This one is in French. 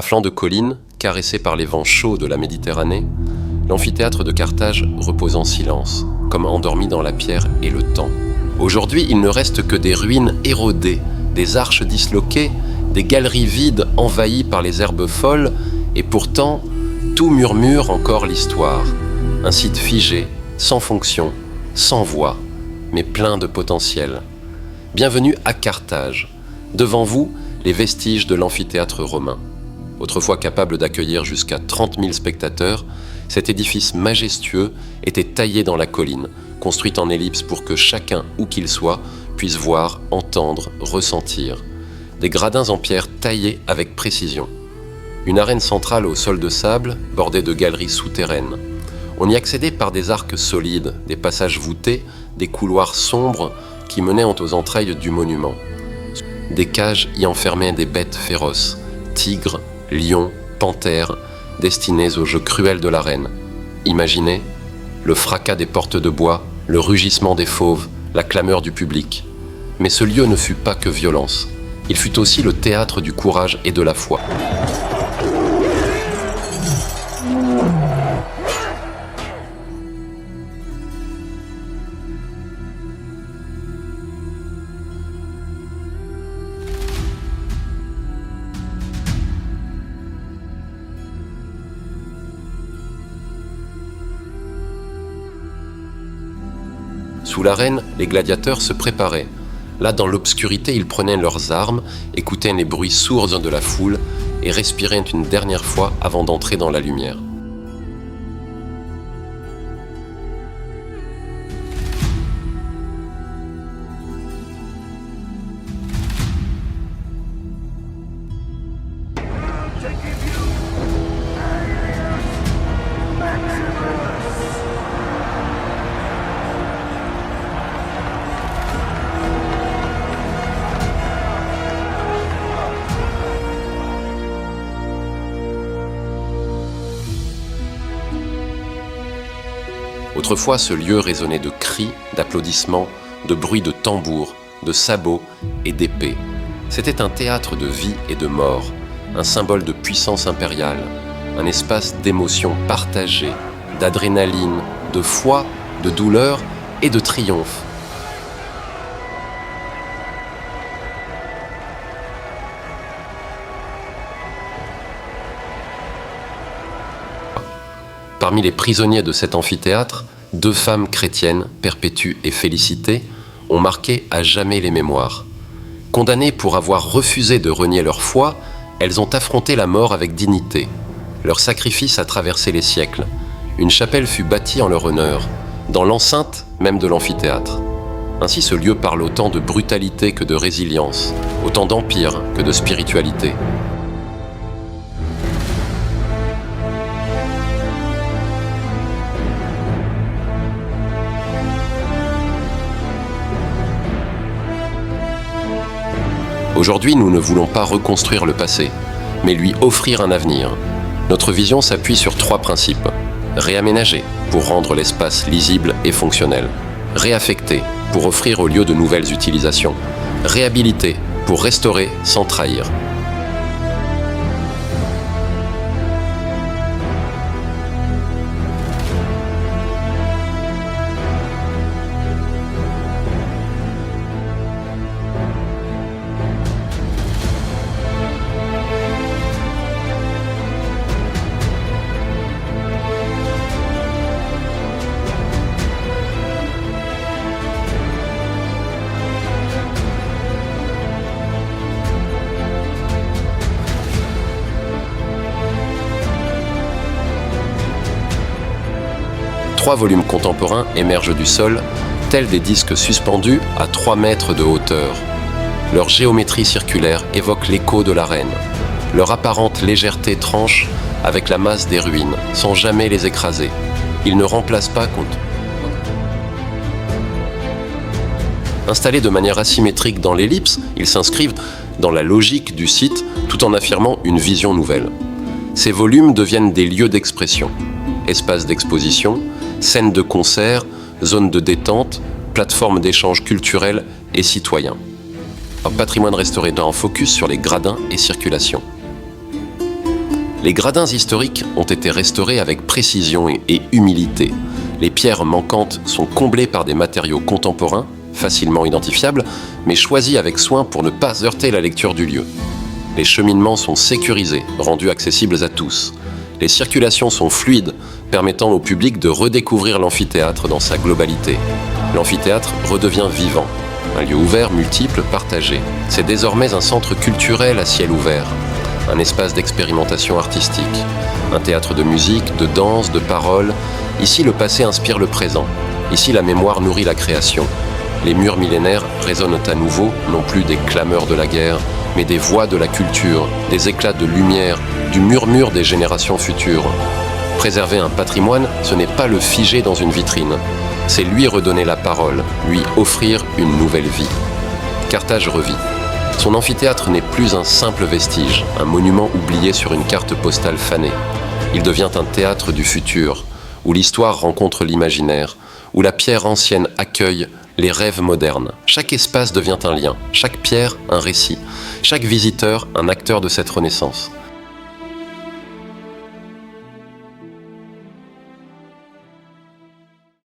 À flanc de colline, caressé par les vents chauds de la Méditerranée, l'amphithéâtre de Carthage repose en silence, comme endormi dans la pierre et le temps. Aujourd'hui, il ne reste que des ruines érodées, des arches disloquées, des galeries vides envahies par les herbes folles, et pourtant, tout murmure encore l'histoire. Un site figé, sans fonction, sans voix, mais plein de potentiel. Bienvenue à Carthage. Devant vous, les vestiges de l'amphithéâtre romain. Autrefois capable d'accueillir jusqu'à 30 000 spectateurs, cet édifice majestueux était taillé dans la colline, construit en ellipse pour que chacun, où qu'il soit, puisse voir, entendre, ressentir. Des gradins en pierre taillés avec précision. Une arène centrale au sol de sable, bordée de galeries souterraines. On y accédait par des arcs solides, des passages voûtés, des couloirs sombres qui menaient aux entrailles du monument. Des cages y enfermaient des bêtes féroces, tigres, lions, panthères, destinés au jeu cruel de l'arène. Imaginez le fracas des portes de bois, le rugissement des fauves, la clameur du public. Mais ce lieu ne fut pas que violence. Il fut aussi le théâtre du courage et de la foi. Sous l'arène, les gladiateurs se préparaient. Là, dans l'obscurité, ils prenaient leurs armes, écoutaient les bruits sourds de la foule et respiraient une dernière fois avant d'entrer dans la lumière. Autrefois, ce lieu résonnait de cris, d'applaudissements, de bruits de tambours, de sabots et d'épées. C'était un théâtre de vie et de mort, un symbole de puissance impériale, un espace d'émotions partagées, d'adrénaline, de foi, de douleur et de triomphe. Parmi les prisonniers de cet amphithéâtre, 2 femmes chrétiennes, Perpétue et Félicité, ont marqué à jamais les mémoires. Condamnées pour avoir refusé de renier leur foi, elles ont affronté la mort avec dignité. Leur sacrifice a traversé les siècles. Une chapelle fut bâtie en leur honneur, dans l'enceinte même de l'amphithéâtre. Ainsi ce lieu parle autant de brutalité que de résilience, autant d'empire que de spiritualité. Aujourd'hui, nous ne voulons pas reconstruire le passé, mais lui offrir un avenir. Notre vision s'appuie sur 3 principes. Réaménager, pour rendre l'espace lisible et fonctionnel. Réaffecter, pour offrir au lieu de nouvelles utilisations. Réhabiliter, pour restaurer sans trahir. Trois volumes contemporains émergent du sol, tels des disques suspendus à 3 mètres de hauteur. Leur géométrie circulaire évoque l'écho de l'arène. Leur apparente légèreté tranche avec la masse des ruines, sans jamais les écraser. Ils ne remplacent pas compte. Installés de manière asymétrique dans l'ellipse, ils s'inscrivent dans la logique du site tout en affirmant une vision nouvelle. Ces volumes deviennent des lieux d'expression, espaces d'exposition, scènes de concert, zones de détente, plateformes d'échange culturel et citoyen. Un patrimoine restauré en focus sur les gradins et circulation. Les gradins historiques ont été restaurés avec précision et humilité. Les pierres manquantes sont comblées par des matériaux contemporains, facilement identifiables, mais choisis avec soin pour ne pas heurter la lecture du lieu. Les cheminements sont sécurisés, rendus accessibles à tous. Les circulations sont fluides, permettant au public de redécouvrir l'amphithéâtre dans sa globalité. L'amphithéâtre redevient vivant, un lieu ouvert, multiple, partagé. C'est désormais un centre culturel à ciel ouvert, un espace d'expérimentation artistique, un théâtre de musique, de danse, de parole. Ici, le passé inspire le présent. Ici, la mémoire nourrit la création. Les murs millénaires résonnent à nouveau, non plus des clameurs de la guerre, mais des voix de la culture, des éclats de lumière, du murmure des générations futures. Préserver un patrimoine, ce n'est pas le figer dans une vitrine. C'est lui redonner la parole, lui offrir une nouvelle vie. Carthage revit. Son amphithéâtre n'est plus un simple vestige, un monument oublié sur une carte postale fanée. Il devient un théâtre du futur, où l'histoire rencontre l'imaginaire, où la pierre ancienne accueille les rêves modernes. Chaque espace devient un lien, chaque pierre un récit, chaque visiteur un acteur de cette renaissance.